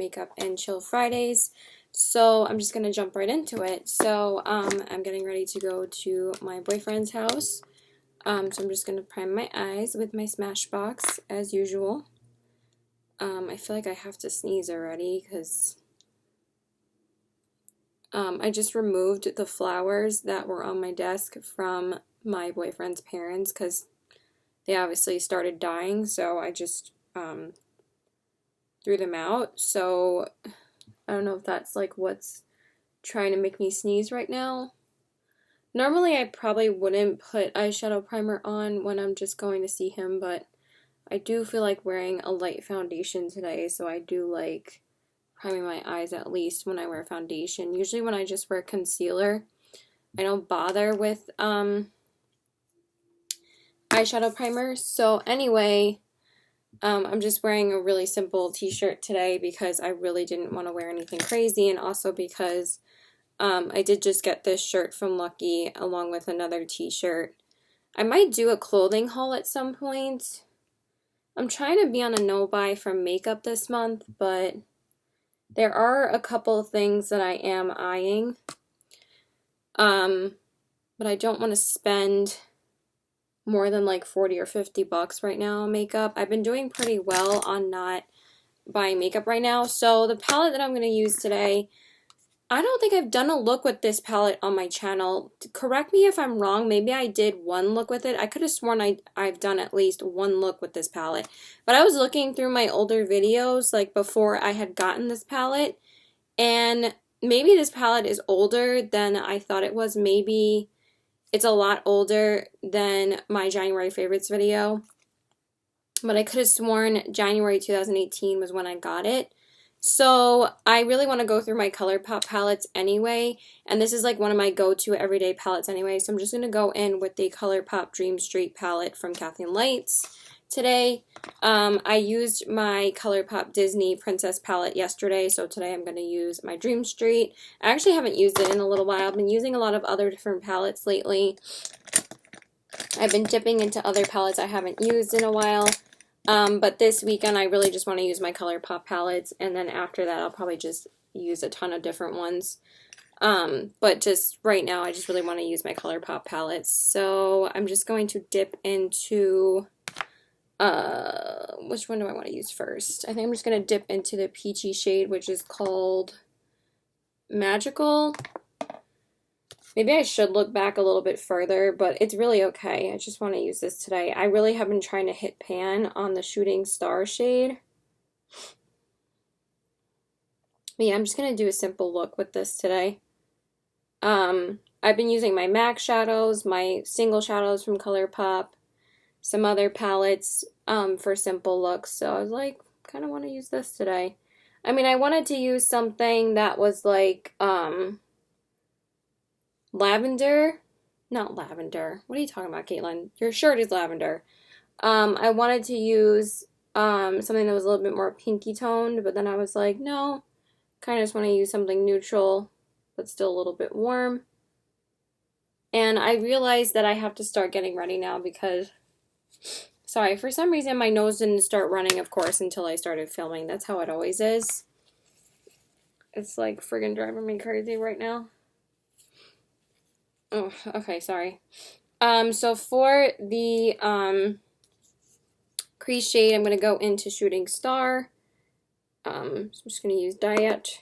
Makeup and Chill Fridays. So I'm just gonna jump right into it. So I'm getting ready to go to my boyfriend's house. So I'm just gonna prime my eyes with my Smashbox as usual. I feel like I have to sneeze already because I just removed the flowers that were on my desk from my boyfriend's parents because they obviously started dying, so I just threw them out. So I don't know if that's like what's trying to make me sneeze right now. Normally I probably wouldn't put eyeshadow primer on when I'm just going to see him, but I do feel like wearing a light foundation today, so I do like priming my eyes at least when I wear foundation. Usually when I just wear concealer, I don't bother with eyeshadow primer. So anyway, I'm just wearing a really simple t-shirt today because I really didn't want to wear anything crazy, and also because I did just get this shirt from Lucky along with another t-shirt. I might do a clothing haul at some point. I'm trying to be on a no-buy from makeup this month, but there are a couple of things that I am eyeing. But I don't want to spend more than like 40 or 50 bucks right now on makeup. I've been doing pretty well on not buying makeup right now. So the palette that I'm going to use today, I don't think I've done a look with this palette on my channel. Correct me if I'm wrong. Maybe I did one look with it. I could have sworn I've done at least one look with this palette. But I was looking through my older videos, like before I had gotten this palette, and maybe this palette is older than I thought it was. Maybe it's a lot older than my January favorites video. But I could have sworn January 2018 was when I got it. So I really want to go through my ColourPop palettes anyway, and this is like one of my go-to everyday palettes anyway, so I'm just going to go in with the ColourPop Dream Street palette from Kathleen Lights today. I used my ColourPop Disney Princess palette yesterday, so today I'm going to use my Dream Street. I actually haven't used it in a little while. I've been using a lot of other different palettes lately. I've been dipping into other palettes I haven't used in a while. But this weekend I really just want to use my ColourPop palettes, and then after that I'll probably just use a ton of different ones. But just right now I just really want to use my ColourPop palettes. So I'm just going to dip into, which one do I want to use first? I think I'm just going to dip into the peachy shade, which is called Magical. Maybe I should look back a little bit further, but it's really okay. I just want to use this today. I really have been trying to hit pan on the Shooting Star shade. But yeah, I'm just going to do a simple look with this today. I've been using my MAC shadows, my single shadows from ColourPop, some other palettes for simple looks. So I was like, kind of want to use this today. I mean, I wanted to use something that was like, lavender, not lavender. What are you talking about, Caitlin? Your shirt is lavender. I wanted to use something that was a little bit more pinky toned, but then I was like, no, kind of just want to use something neutral, but still a little bit warm. And I realized that I have to start getting ready now because, sorry, for some reason my nose didn't start running, of course, until I started filming. That's how it always is. It's like friggin' driving me crazy right now. Oh, okay, sorry. So for the crease shade, I'm going to go into Shooting Star. So I'm just going to use Diet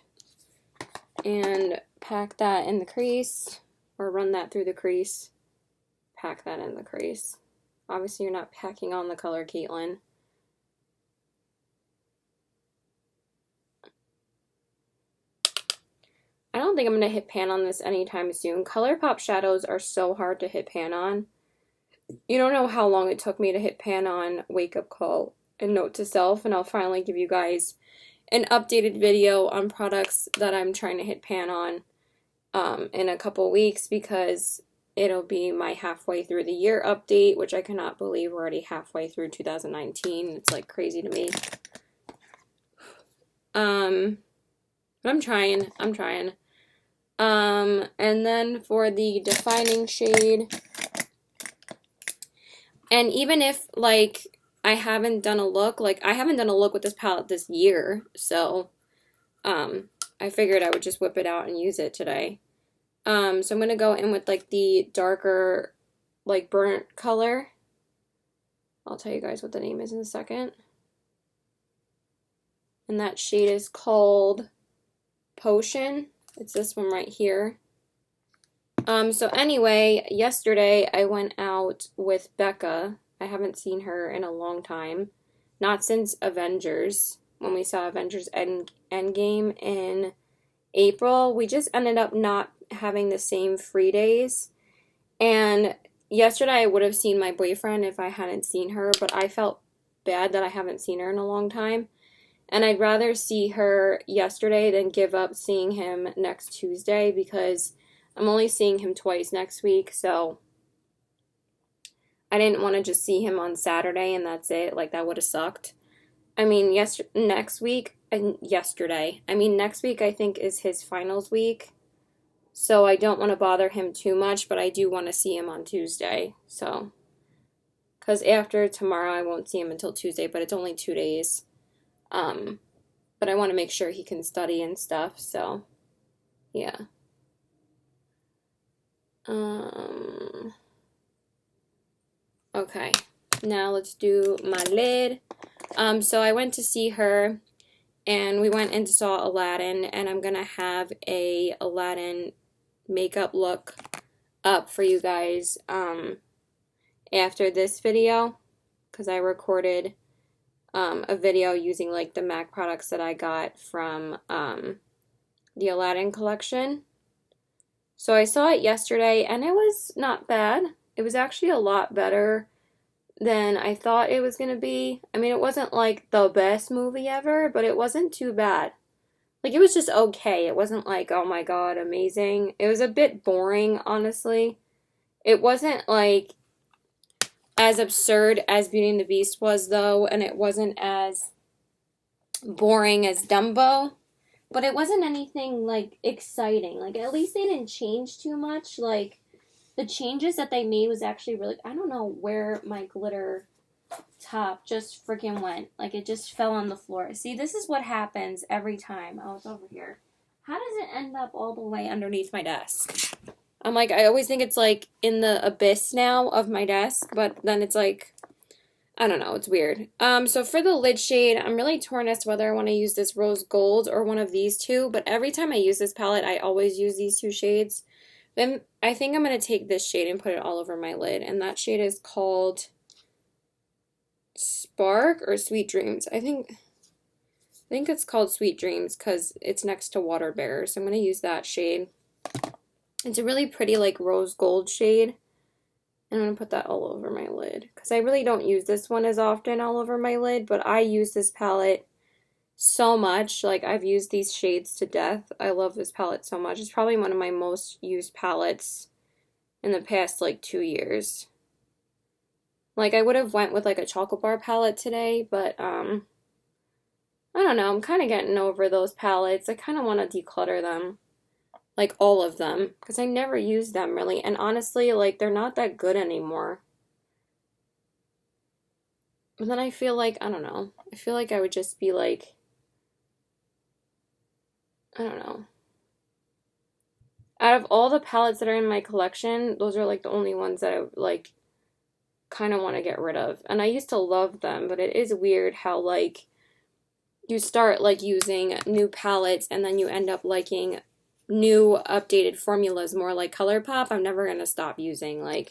and pack that in the crease, or run that through the crease. Pack that in the crease. Obviously, you're not packing on the color, Caitlin. I don't think I'm going to hit pan on this anytime soon. ColourPop shadows are so hard to hit pan on. You don't know how long it took me to hit pan on Wake Up Call and Note to Self, and I'll finally give you guys an updated video on products that I'm trying to hit pan on in a couple weeks, because it'll be my halfway through the year update, which I cannot believe we're already halfway through 2019. It's like crazy to me. But I'm trying. And then for the defining shade, and even if like I haven't done a look, like I haven't done a look with this palette this year, so I figured I would just whip it out and use it today. So I'm going to go in with like the darker, like burnt color. I'll tell you guys what the name is in a second. And that shade is called Potion. It's this one right here. So anyway, yesterday I went out with Becca. I haven't seen her in a long time. Not since Avengers, when we saw Avengers Endgame in April. We just ended up not having the same free days. And yesterday I would have seen my boyfriend if I hadn't seen her, but I felt bad that I haven't seen her in a long time. And I'd rather see her yesterday than give up seeing him next Tuesday because I'm only seeing him twice next week, so I didn't want to just see him on Saturday and that's it. Like, that would have sucked. I mean, next week I think is his finals week, so I don't want to bother him too much, but I do want to see him on Tuesday, so, because after tomorrow I won't see him until Tuesday, but it's only 2 days. But I want to make sure he can study and stuff, so, yeah. Okay, now let's do my lid. So I went to see her, and we went and saw Aladdin, and I'm gonna have a Aladdin makeup look up for you guys, after this video, because I recorded a video using like the MAC products that I got from the Aladdin collection. So I saw it yesterday and it was not bad. It was actually a lot better than I thought it was going to be. I mean, it wasn't like the best movie ever, but it wasn't too bad. Like, it was just okay. It wasn't like, oh my god, amazing. It was a bit boring, honestly. It wasn't like as absurd as Beauty and the Beast was, though, and it wasn't as boring as Dumbo, but it wasn't anything like exciting. Like, at least they didn't change too much. Like, the changes that they made was actually really, I don't know where my glitter top just freaking went. Like, it just fell on the floor. See, this is what happens every time. Oh, it's over here. How does it end up all the way underneath my desk? I'm like, I always think it's like in the abyss now of my desk, but then it's like, I don't know, it's weird. So for the lid shade, I'm really torn as to whether I want to use this rose gold or one of these two, but every time I use this palette, I always use these two shades. Then I think I'm going to take this shade and put it all over my lid, and that shade is called Spark or Sweet Dreams. I think it's called Sweet Dreams because it's next to Water Bearer, so I'm going to use that shade. It's a really pretty like rose gold shade. And I'm going to put that all over my lid. Because I really don't use this one as often all over my lid. But I use this palette so much. Like, I've used these shades to death. I love this palette so much. It's probably one of my most used palettes in the past, like, 2 years. Like, I would have went with, like, a chocolate bar palette today. But, I don't know. I'm kind of getting over those palettes. I kind of want to declutter them. Like, all of them, because I never use them, really, and honestly, like, they're not that good anymore. But then I feel like, I don't know, I feel like I would just be, like, I don't know. Out of all the palettes that are in my collection, those are, like, the only ones that I, like, kind of want to get rid of. And I used to love them, but it is weird how, like, you start, like, using new palettes, and then you end up liking new updated formulas more, like ColourPop. I'm never gonna stop using. Like,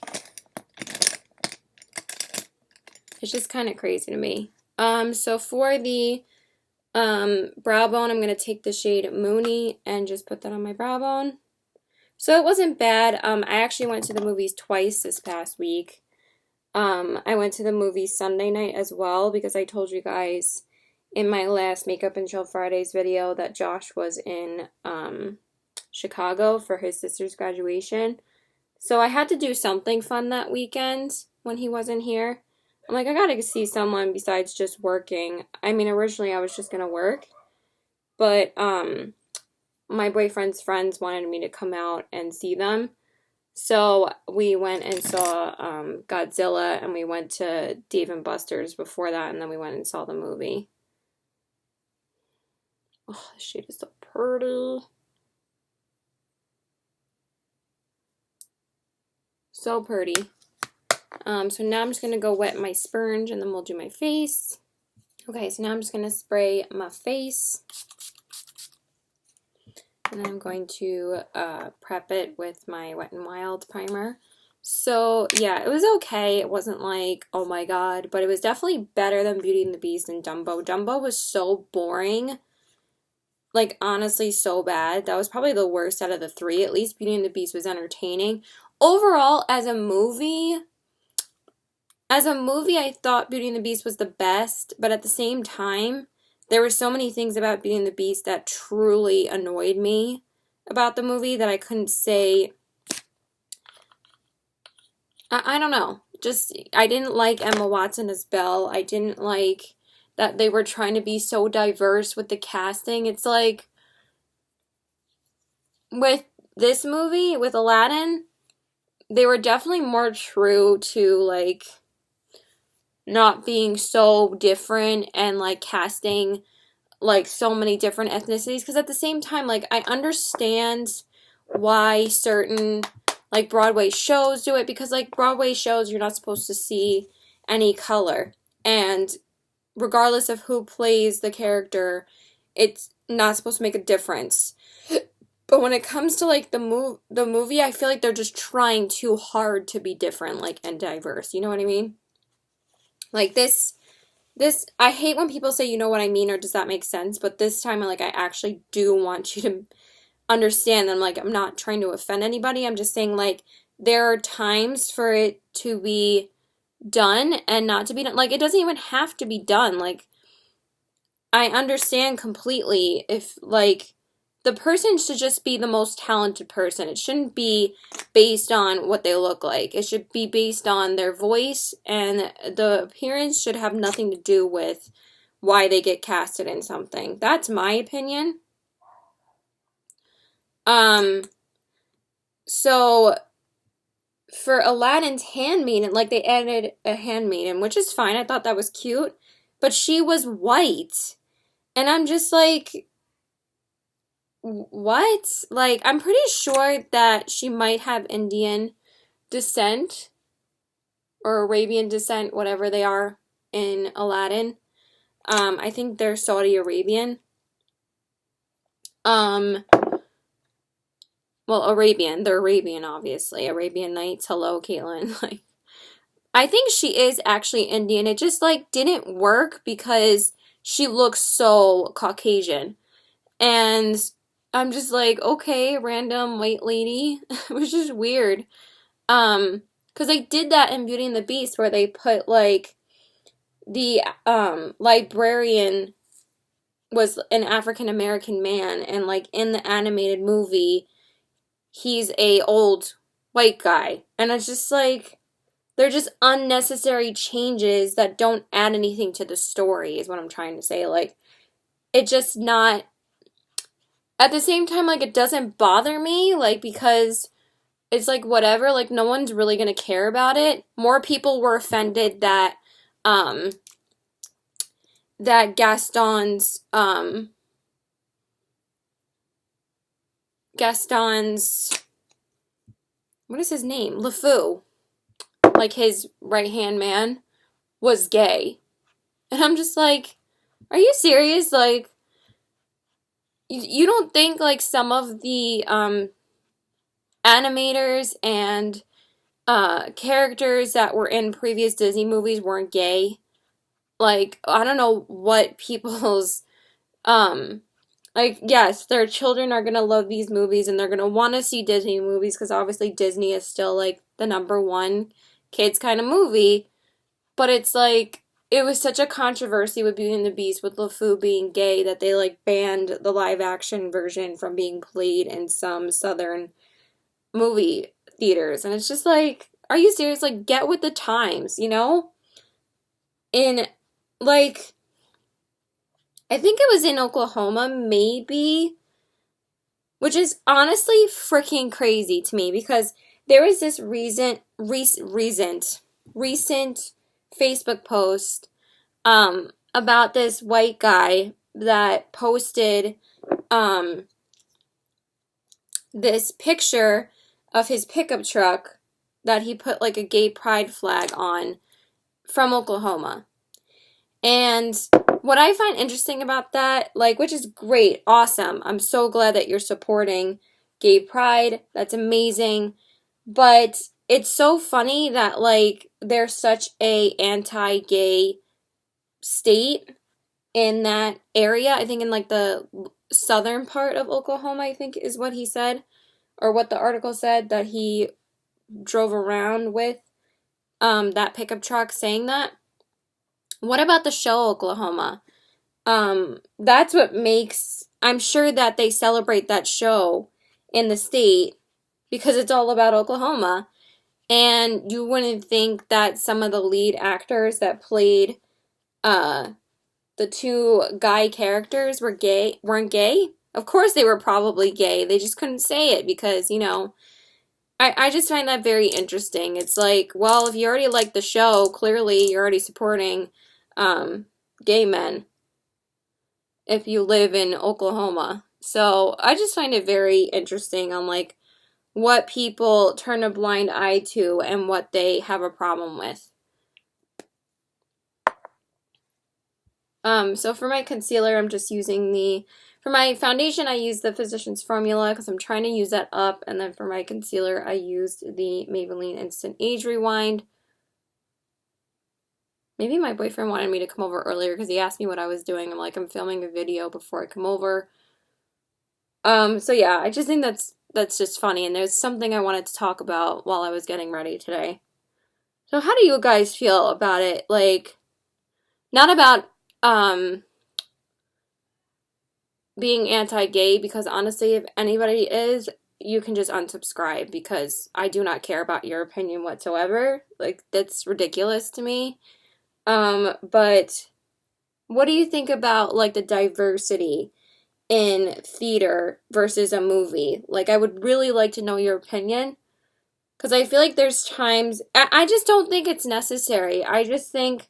it's just kind of crazy to me. So for the brow bone, I'm gonna take the shade Moony and just put that on my brow bone. So it wasn't bad. I actually went to the movies twice this past week. I went to the movies Sunday night as well because I told you guys in my last Makeup and Chill Fridays video that Josh was in Chicago for his sister's graduation. So I had to do something fun that weekend when he wasn't here. I'm like, I gotta see someone besides just working. I mean, originally I was just gonna work, but my boyfriend's friends wanted me to come out and see them. So we went and saw Godzilla, and we went to Dave & Buster's before that, and then we went and saw the movie. Oh, this shade is so pretty. So pretty. So now I'm just going to go wet my sponge and then we'll do my face. Okay, so now I'm just going to spray my face. And then I'm going to prep it with my Wet n Wild primer. So, yeah, it was okay. It wasn't like, oh my god, but it was definitely better than Beauty and the Beast and Dumbo. Dumbo was so boring. Like, honestly, so bad. That was probably the worst out of the three. At least Beauty and the Beast was entertaining. Overall, as a movie, I thought Beauty and the Beast was the best, but at the same time, there were so many things about Beauty and the Beast that truly annoyed me about the movie that I couldn't say. I don't know. Just, I didn't like Emma Watson as Belle. I didn't like that they were trying to be so diverse with the casting. It's like, with this movie, with Aladdin, they were definitely more true to, like, not being so different and, like, casting, like, so many different ethnicities. Because at the same time, like, I understand why certain, like, Broadway shows do it. Because, like, Broadway shows, you're not supposed to see any color. And regardless of who plays the character, it's not supposed to make a difference. But when it comes to, like, the movie, I feel like they're just trying too hard to be different, like, and diverse. You know what I mean? Like, this, I hate when people say, you know what I mean, or does that make sense? But this time, like, I actually do want you to understand that I'm not trying to offend anybody. I'm just saying, like, there are times for it to be done and not to be done. Like, it doesn't even have to be done. Like, I understand completely if, like, the person should just be the most talented person. It shouldn't be based on what they look like. It should be based on their voice, and the appearance should have nothing to do with why they get casted in something. That's my opinion. So for Aladdin's handmaiden, like, they added a handmaiden, which is fine. I thought that was cute, but she was white. And I'm just like, what? Like, I'm pretty sure that she might have Indian descent or Arabian descent, whatever they are in Aladdin. I think they're Saudi Arabian. Well, Arabian. They're Arabian, obviously. Arabian Nights. Hello, Caitlin. Like, I think she is actually Indian. It just, like, didn't work because she looks so Caucasian. And I'm just like, okay, random white lady. It was just weird. Because they did that in Beauty and the Beast where they put, like, the librarian was an African American man, and, like, in the animated movie he's a old white guy. And it's just like, they're just unnecessary changes that don't add anything to the story is what I'm trying to say. Like, it just not, at the same time, like, it doesn't bother me, like, because it's like, whatever, like, no one's really gonna care about it. More people were offended that that Gaston's, what is his name? LeFou, like, his right-hand man, was gay. And I'm just like, are you serious? Like, you don't think, like, some of the animators and characters that were in previous Disney movies weren't gay? Like, I don't know what people's like, yes, their children are gonna love these movies and they're gonna want to see Disney movies because obviously Disney is still, like, the #1 kids kind of movie. But it's like, it was such a controversy with Beauty and the Beast with LeFou being gay that they, like, banned the live action version from being played in some southern movie theaters. And it's just like, are you serious? Like, get with the times, you know? In, like, I think it was in Oklahoma, maybe, which is honestly freaking crazy to me because there was this recent Facebook post about this white guy that posted this picture of his pickup truck that he put like a gay pride flag on from Oklahoma. And what I find interesting about that, like, which is great, awesome. I'm so glad that you're supporting gay pride. That's amazing. But it's so funny that, like, there's such a anti-gay state in that area. I think in, like, the southern part of Oklahoma, I think is what he said, or what the article said, that he drove around with that pickup truck saying that. What about the show Oklahoma? That's what makes, I'm sure that they celebrate that show in the state because it's all about Oklahoma. And you wouldn't think that some of the lead actors that played the two guy characters weren't gay. Of course they were probably gay. They just couldn't say it because, you know, I just find that very interesting. It's like, well, if you already like the show, clearly you're already supporting gay men if you live in Oklahoma. So I just find it very interesting on like what people turn a blind eye to and what they have a problem with. So for my concealer, I'm just using for my foundation, I use the Physicians Formula because I'm trying to use that up. And then for my concealer, I used the Maybelline Instant Age Rewind. Maybe my boyfriend wanted me to come over earlier because he asked me what I was doing. I'm like, I'm filming a video before I come over. So yeah, I just think that's just funny. And there's something I wanted to talk about while I was getting ready today. So how do you guys feel about it? Like, not about, being anti-gay, because honestly, if anybody is, you can just unsubscribe because I do not care about your opinion whatsoever. Like, that's ridiculous to me. But what do you think about like the diversity in theater versus a movie? Like, I would really like to know your opinion because I feel like there's times I just don't think it's necessary. I just think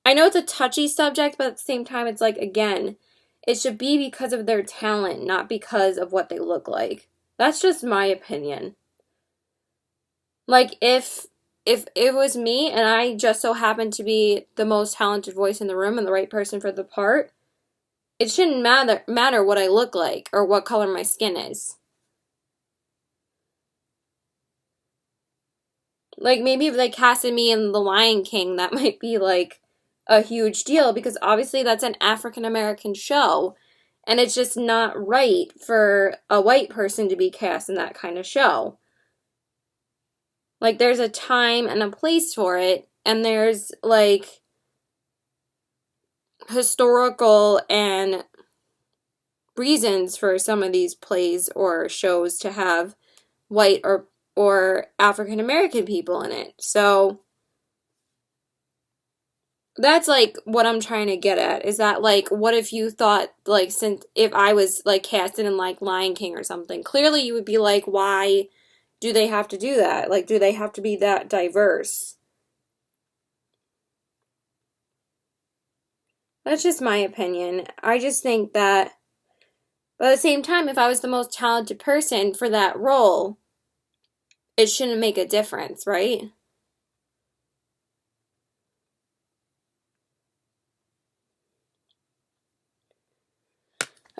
I know it's a touchy subject, but at the same time, it's like, again, it should be because of their talent, not because of what they look like. That's just my opinion. Like, if it was me and I just so happened to be the most talented voice in the room and the right person for the part, it shouldn't matter what I look like or what color my skin is. Like, maybe if they casted me in The Lion King, that might be like a huge deal because obviously that's an African American show and it's just not right for a white person to be cast in that kind of show. Like, there's a time and a place for it, and there's like historical and reasons for some of these plays or shows to have white or African American people in it. So that's like what I'm trying to get at is that like what if you thought like since if I was like casted in like Lion King or something, clearly you would be like, why do they have to do that? Like, do they have to be that diverse? That's just my opinion. I just think that, but at the same time, if I was the most talented person for that role, it shouldn't make a difference, right?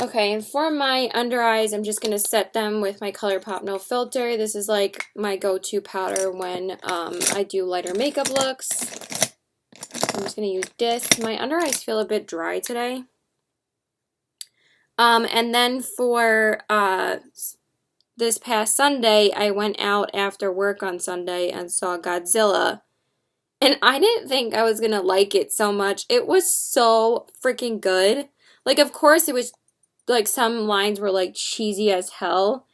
Okay, and for my under eyes, I'm just going to set them with my ColourPop No Filter. This is like my go-to powder when I do lighter makeup looks. I'm just going to use this. My under eyes feel a bit dry today. And then for this past Sunday, I went out after work on Sunday and saw Godzilla. And I didn't think I was going to like it so much. It was so freaking good. Like, of course, it was like some lines were like cheesy as hell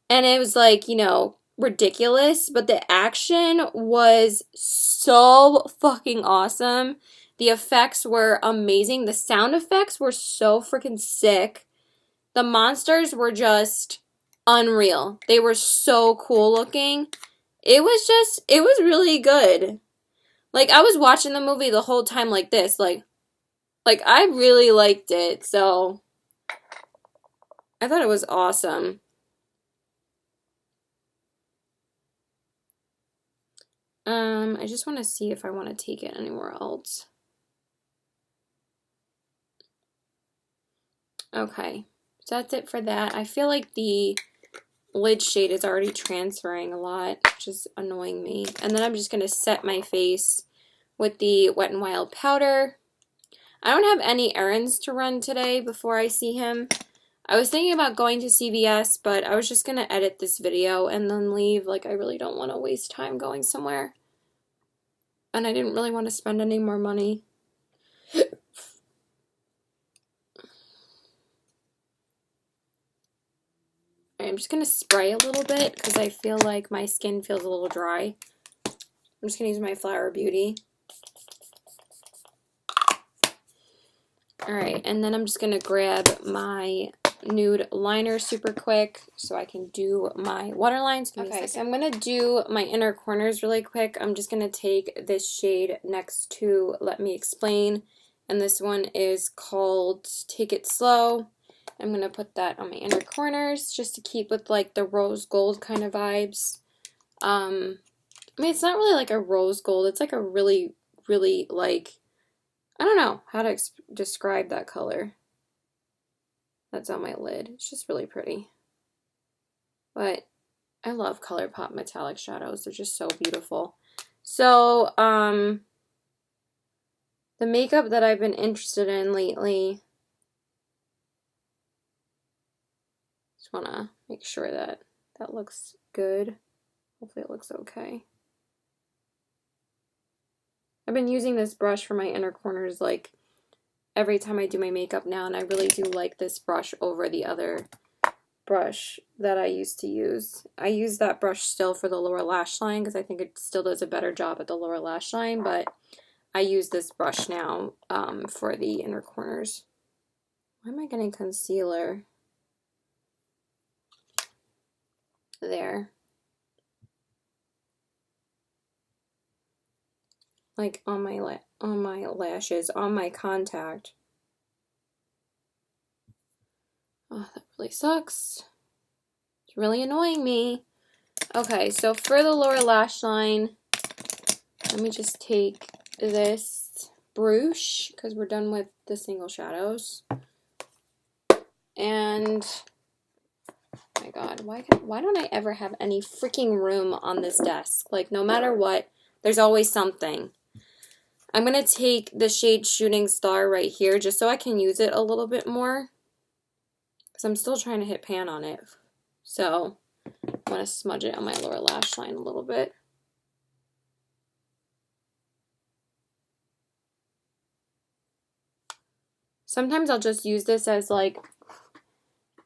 and it was like, you know, ridiculous, but the action was so fucking awesome. The effects were amazing. The sound effects were so freaking sick. The monsters were just unreal. They were so cool looking. It was really good. Like, I was watching the movie the whole time like this. Like I really liked it. So, I thought it was awesome. I just want to see if I want to take it anywhere else. Okay. So that's it for that. I feel like the lid shade is already transferring a lot, which is annoying me. And then I'm just going to set my face with the Wet n Wild powder. I don't have any errands to run today before I see him. I was thinking about going to CVS, but I was just going to edit this video and then leave. Like, I really don't want to waste time going somewhere. And I didn't really want to spend any more money. I'm just going to spray a little bit because I feel like my skin feels a little dry. I'm just going to use my Flower Beauty. Alright, and then I'm just going to grab my nude liner super quick so I can do my waterlines. Okay, so I'm going to do my inner corners really quick. I'm just going to take this shade next to Let Me Explain, and this one is called Take It Slow. I'm going to put that on my inner corners just to keep with like the rose gold kind of vibes. I mean, it's not really like a rose gold. It's like a really, really like, I don't know how to describe that color that's on my lid. It's just really pretty. But I love ColourPop metallic shadows. They're just so beautiful. So, the makeup that I've been interested in lately, just want to make sure that that looks good. Hopefully it looks okay. I've been using this brush for my inner corners like every time I do my makeup now, and I really do like this brush over the other brush that I used to use. I use that brush still for the lower lash line because I think it still does a better job at the lower lash line, but I use this brush now for the inner corners. Why am I getting concealer? There. Like on my lashes, on my contact. Oh, that really sucks. It's really annoying me. Okay, so for the lower lash line, let me just take this brush because we're done with the single shadows. And oh my god, why don't I ever have any freaking room on this desk? Like, no matter what, there's always something. I'm going to take the shade Shooting Star right here just so I can use it a little bit more. Because I'm still trying to hit pan on it. So, I'm going to smudge it on my lower lash line a little bit. Sometimes I'll just use this as like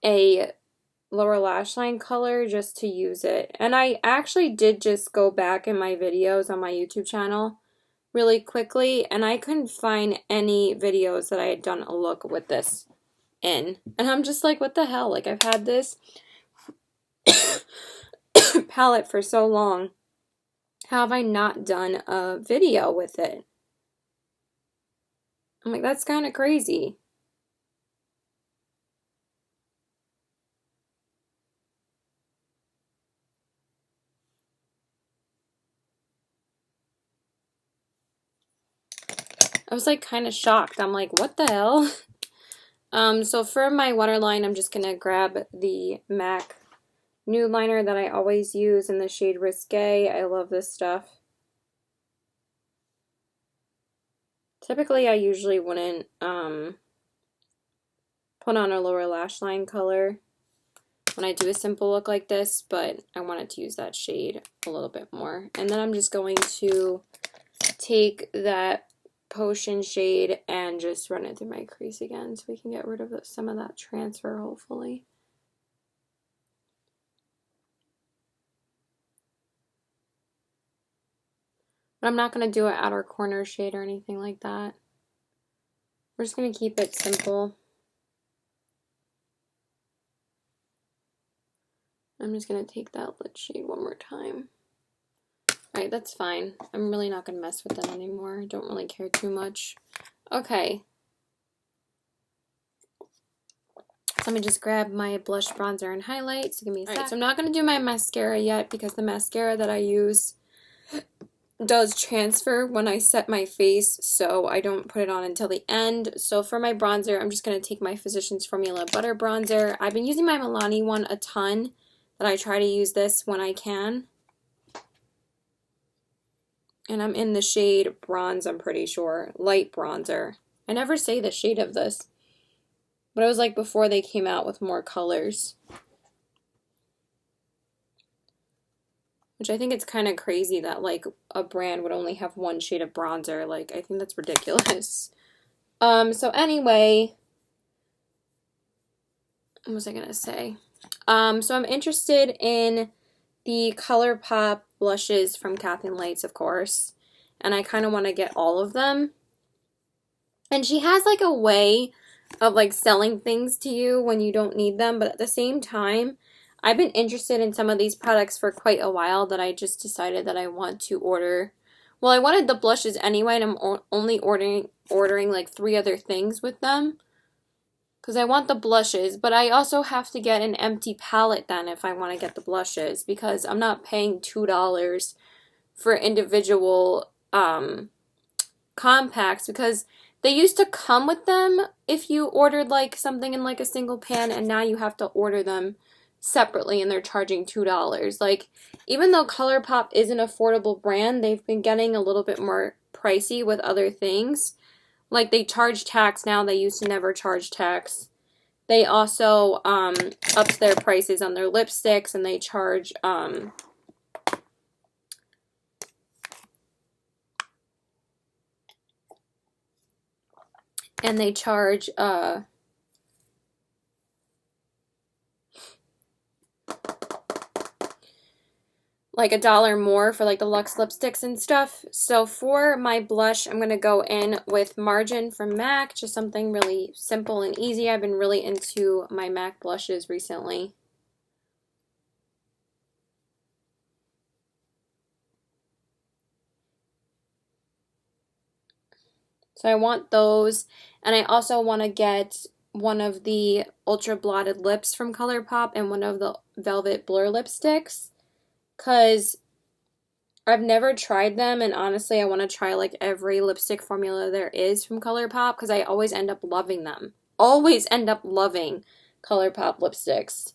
a lower lash line color just to use it. And I actually did just go back in my videos on my YouTube channel really quickly, and I couldn't find any videos that I had done a look with this in. And I'm just like, what the hell? Like, I've had this palette for so long. How have I not done a video with it? I'm like, that's kind of crazy. I was like kind of shocked. I'm like, what the hell? So for my waterline, I'm just going to grab the MAC nude liner that I always use in the shade Risque. I love this stuff. Typically, I usually wouldn't put on a lower lash line color when I do a simple look like this, but I wanted to use that shade a little bit more. And then I'm just going to take that Potion shade and just run it through my crease again so we can get rid of some of that transfer, hopefully. But I'm not going to do an outer corner shade or anything like that. We're just going to keep it simple. I'm just going to take that lid shade one more time. Alright, that's fine. I'm really not going to mess with them anymore. I don't really care too much. Okay. So let me just grab my blush, bronzer, and highlights. Give me a sec. Alright, so I'm not going to do my mascara yet because the mascara that I use does transfer when I set my face, so I don't put it on until the end. So for my bronzer, I'm just going to take my Physicians Formula Butter Bronzer. I've been using my Milani one a ton, but I try to use this when I can. And I'm in the shade Bronze, I'm pretty sure. Light bronzer. I never say the shade of this, but it was like before they came out with more colors. Which I think it's kind of crazy that like a brand would only have one shade of bronzer. Like, I think that's ridiculous. So anyway, what was I gonna say? So I'm interested in the ColourPop blushes from Kathleen Lights, of course. And I kind of want to get all of them. And she has like a way of like selling things to you when you don't need them, but at the same time, I've been interested in some of these products for quite a while that I just decided that I want to order. Well, I wanted the blushes anyway, and I'm only ordering like 3 other things with them. Because I want the blushes, but I also have to get an empty palette then if I want to get the blushes, because I'm not paying $2 for individual compacts, because they used to come with them if you ordered like something in like a single pan, and now you have to order them separately and they're charging $2. Like, even though ColourPop is an affordable brand, they've been getting a little bit more pricey with other things. Like, they charge tax now. They used to never charge tax. They also upped their prices on their lipsticks, and they charge like $1 more for like the Luxe lipsticks and stuff. So for my blush, I'm going to go in with Margin from MAC, just something really simple and easy. I've been really into my MAC blushes recently. So I want those, and I also want to get one of the Ultra Blotted Lips from ColourPop and one of the Velvet Blur lipsticks, because I've never tried them, and honestly, I want to try like every lipstick formula there is from ColourPop, because I always end up loving them. Always end up loving ColourPop lipsticks.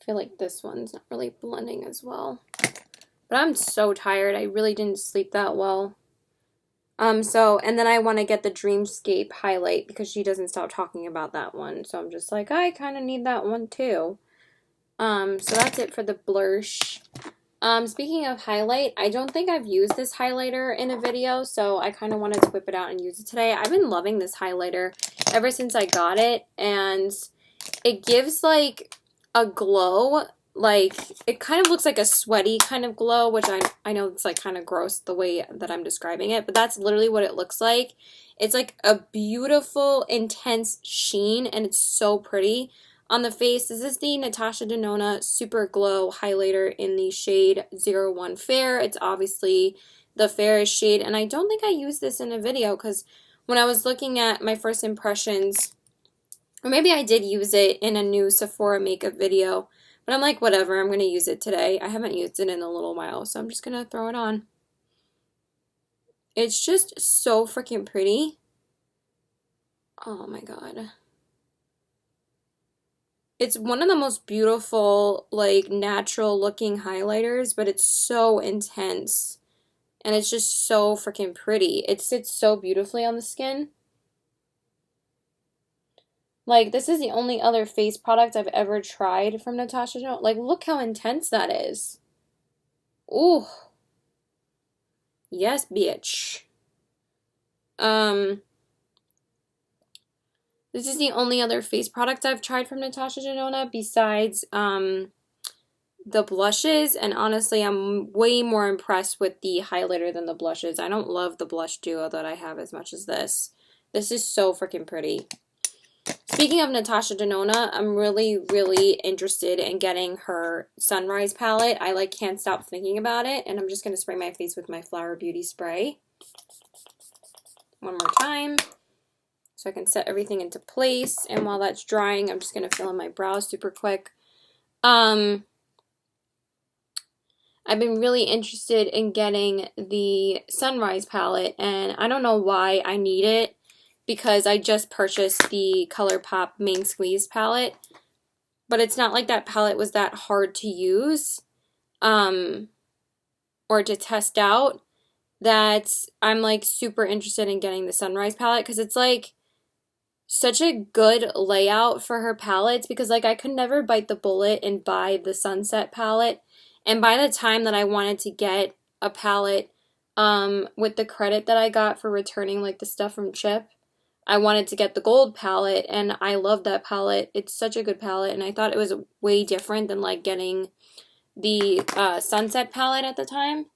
I feel like this one's not really blending as well. But I'm so tired. I really didn't sleep that well. And then I want to get the Dreamscape highlight because she doesn't stop talking about that one. So I'm just like, I kind of need that one too. So that's it for the blush. Speaking of highlight, I don't think I've used this highlighter in a video, so I kind of wanted to whip it out and use it today. I've been loving this highlighter ever since I got it, and it gives like a glow. Like, it kind of looks like a sweaty kind of glow, which I know it's like kind of gross the way that I'm describing it, but that's literally what it looks like. It's like a beautiful, intense sheen, and it's so pretty on the face. This is the Natasha Denona Super Glow Highlighter in the shade 01 Fair. It's obviously the fairest shade, and I don't think I used this in a video, because when I was looking at my first impressions, or maybe I did use it in a new Sephora makeup video, but I'm like, whatever, I'm going to use it today. I haven't used it in a little while, so I'm just going to throw it on. It's just so freaking pretty. Oh my god. It's one of the most beautiful, like, natural looking highlighters, but it's so intense. And it's just so freaking pretty. It sits so beautifully on the skin. Like, this is the only other face product I've ever tried from Natasha Denona. Like, look how intense that is. Ooh. Yes, bitch. This is the only other face product I've tried from Natasha Denona besides, the blushes, and honestly, I'm way more impressed with the highlighter than the blushes. I don't love the blush duo that I have as much as this. This is so freaking pretty. Speaking of Natasha Denona, I'm really, really interested in getting her Sunrise palette. I like can't stop thinking about it, and I'm just going to spray my face with my Flower Beauty spray. One more time, so I can set everything into place. And while that's drying, I'm just going to fill in my brows super quick. I've been really interested in getting the Sunrise palette, and I don't know why I need it, because I just purchased the ColourPop Main Squeeze palette, but it's not like that palette was that hard to use or to test out, that I'm like super interested in getting the Sunrise palette, because it's like such a good layout for her palettes, because like I could never bite the bullet and buy the Sunset palette, and by the time that I wanted to get a palette with the credit that I got for returning like the stuff from Chip, I wanted to get the gold palette, and I love that palette. It's such a good palette, and I thought it was way different than like getting the Sunset palette at the time.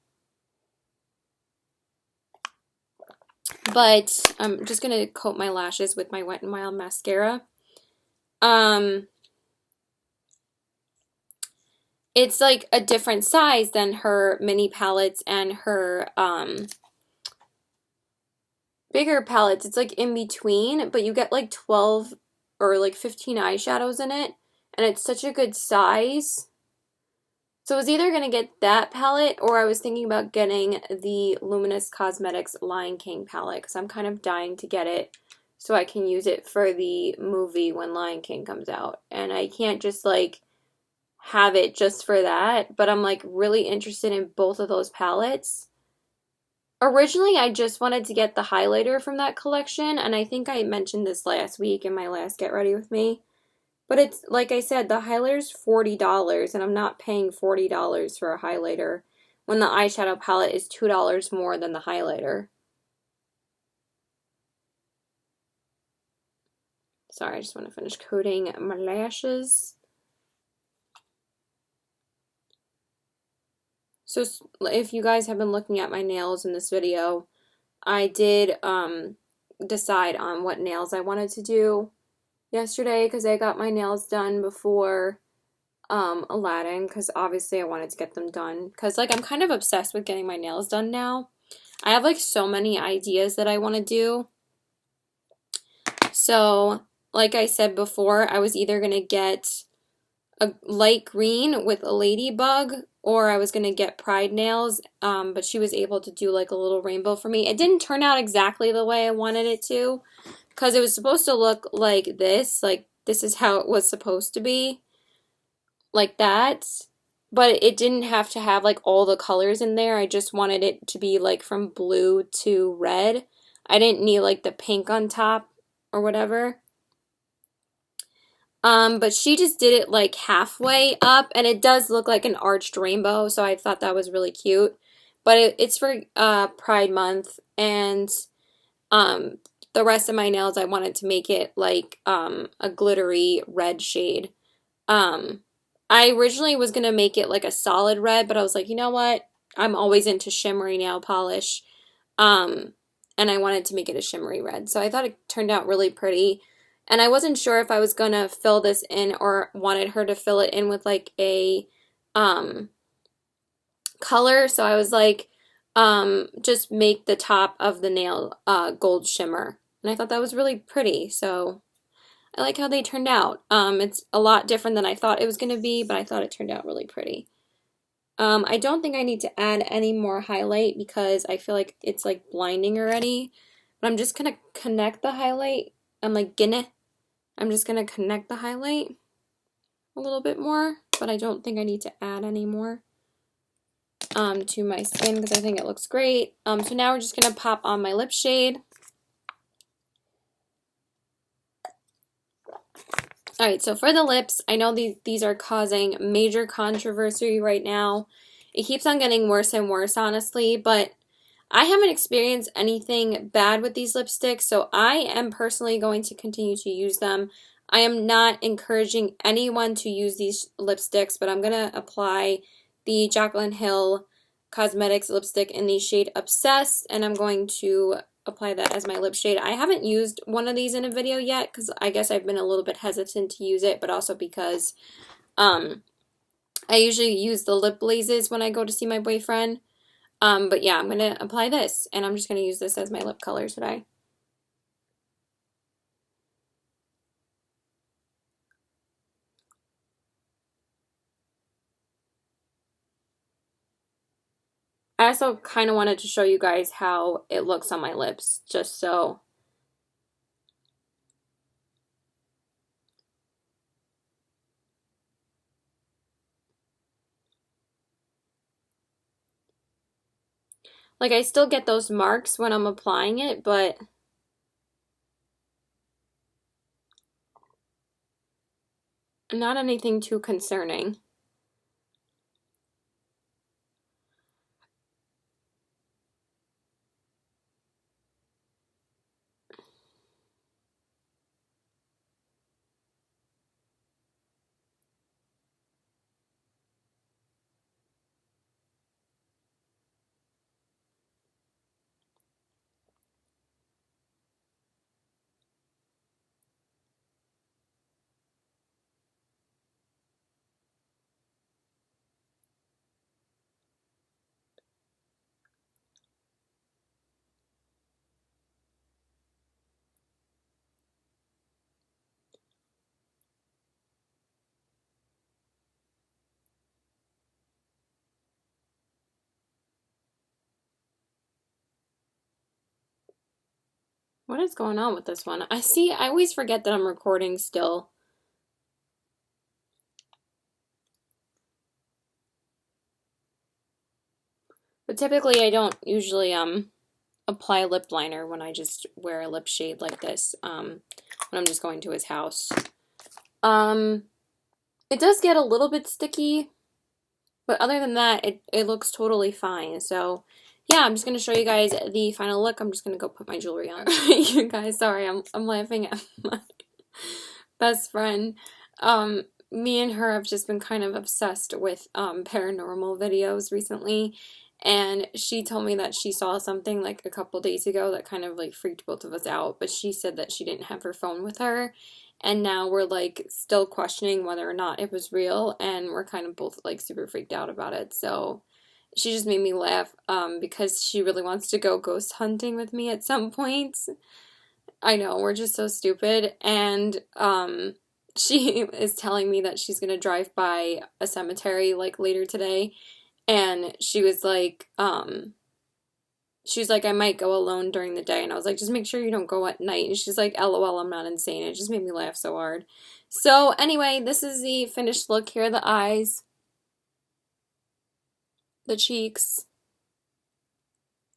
But I'm just going to coat my lashes with my Wet n Wild mascara. It's like a different size than her mini palettes and her bigger palettes. It's like in between, but you get like 12 or like 15 eyeshadows in it, and it's such a good size. So I was either going to get that palette, or I was thinking about getting the Luminous Cosmetics Lion King palette, because I'm kind of dying to get it so I can use it for the movie when Lion King comes out. And I can't just like have it just for that, but I'm like really interested in both of those palettes. Originally, I just wanted to get the highlighter from that collection, and I think I mentioned this last week in my last Get Ready With Me. But it's, like I said, the highlighter's $40, and I'm not paying $40 for a highlighter when the eyeshadow palette is $2 more than the highlighter. Sorry, I just want to finish coating my lashes. So if you guys have been looking at my nails in this video, I did decide on what nails I wanted to do yesterday, because I got my nails done before Aladdin, because obviously I wanted to get them done, because like I'm kind of obsessed with getting my nails done now. I have like so many ideas that I want to do. So like I said before, I was either going to get a light green with a ladybug, or I was going to get Pride nails, but she was able to do like a little rainbow for me. It didn't turn out exactly the way I wanted it to, because it was supposed to look like this is how it was supposed to be, like that, but it didn't have to have like all the colors in there. I just wanted it to be like from blue to red. I didn't need like the pink on top or whatever. But she just did it like halfway up, and it does look like an arched rainbow, so I thought that was really cute. But it's for Pride Month, and the rest of my nails I wanted to make it like a glittery red shade. I originally was gonna make it like a solid red, but I was like, you know what? I'm always into shimmery nail polish. And I wanted to make it a shimmery red. So I thought it turned out really pretty. And I wasn't sure if I was gonna fill this in, or wanted her to fill it in with like a color. So I was like, just make the top of the nail gold shimmer. And I thought that was really pretty. So I like how they turned out. It's a lot different than I thought it was going to be, but I thought it turned out really pretty. I don't think I need to add any more highlight, because I feel like it's like blinding already. But I'm just going to connect the highlight. I'm just going to connect the highlight a little bit more, but I don't think I need to add any more to my skin, because I think it looks great. So now we're just going to pop on my lip shade. Alright, so for the lips, I know these are causing major controversy right now. It keeps on getting worse and worse, honestly, but I haven't experienced anything bad with these lipsticks, so I am personally going to continue to use them. I am not encouraging anyone to use these lipsticks, but I'm going to apply the Jaclyn Hill Cosmetics lipstick in the shade Obsessed, and I'm going to apply that as my lip shade. I haven't used one of these in a video yet because I guess I've been a little bit hesitant to use it, but also because I usually use the lip glazes when I go to see my boyfriend. But yeah, I'm going to apply this, and I'm just going to use this as my lip color today. I also kind of wanted to show you guys how it looks on my lips, just so. Like, I still get those marks when I'm applying it, but not anything too concerning. What is going on with this one? I always forget that I'm recording still. But typically I don't usually apply lip liner when I just wear a lip shade like this when I'm just going to his house. It does get a little bit sticky, but other than that, it looks totally fine. So yeah, I'm just gonna show you guys the final look. I'm just gonna go put my jewelry on. You guys, sorry, I'm laughing at my best friend. Me and her have just been kind of obsessed with paranormal videos recently, and she told me that she saw something like a couple days ago that kind of like freaked both of us out, but she said that she didn't have her phone with her, and now we're like still questioning whether or not it was real, and we're kind of both like super freaked out about it. So she just made me laugh because she really wants to go ghost hunting with me at some point. I know, we're just so stupid. And she is telling me that she's gonna drive by a cemetery like later today, and she was like, I might go alone during the day, and I was like, just make sure you don't go at night. And she's like, LOL, I'm not insane. It just made me laugh so hard. So anyway, this is the finished look. Here are the eyes, the cheeks,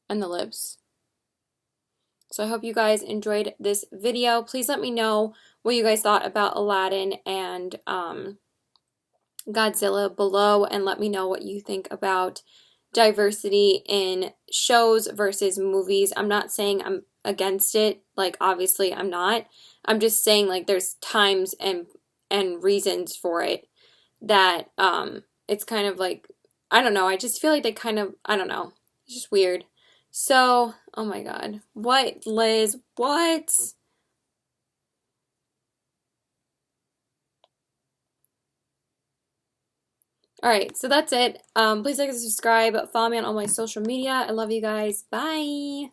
and the lips. So I hope you guys enjoyed this video. Please let me know what you guys thought about Aladdin and Godzilla below, and let me know what you think about diversity in shows versus movies. I'm not saying I'm against it, like obviously I'm not. I'm just saying like there's times and reasons for it that it's kind of like, I don't know, I just feel like they kind of, I don't know. It's just weird. So, oh my God. What, Liz? What? Alright, so that's it. Please like and subscribe. Follow me on all my social media. I love you guys. Bye!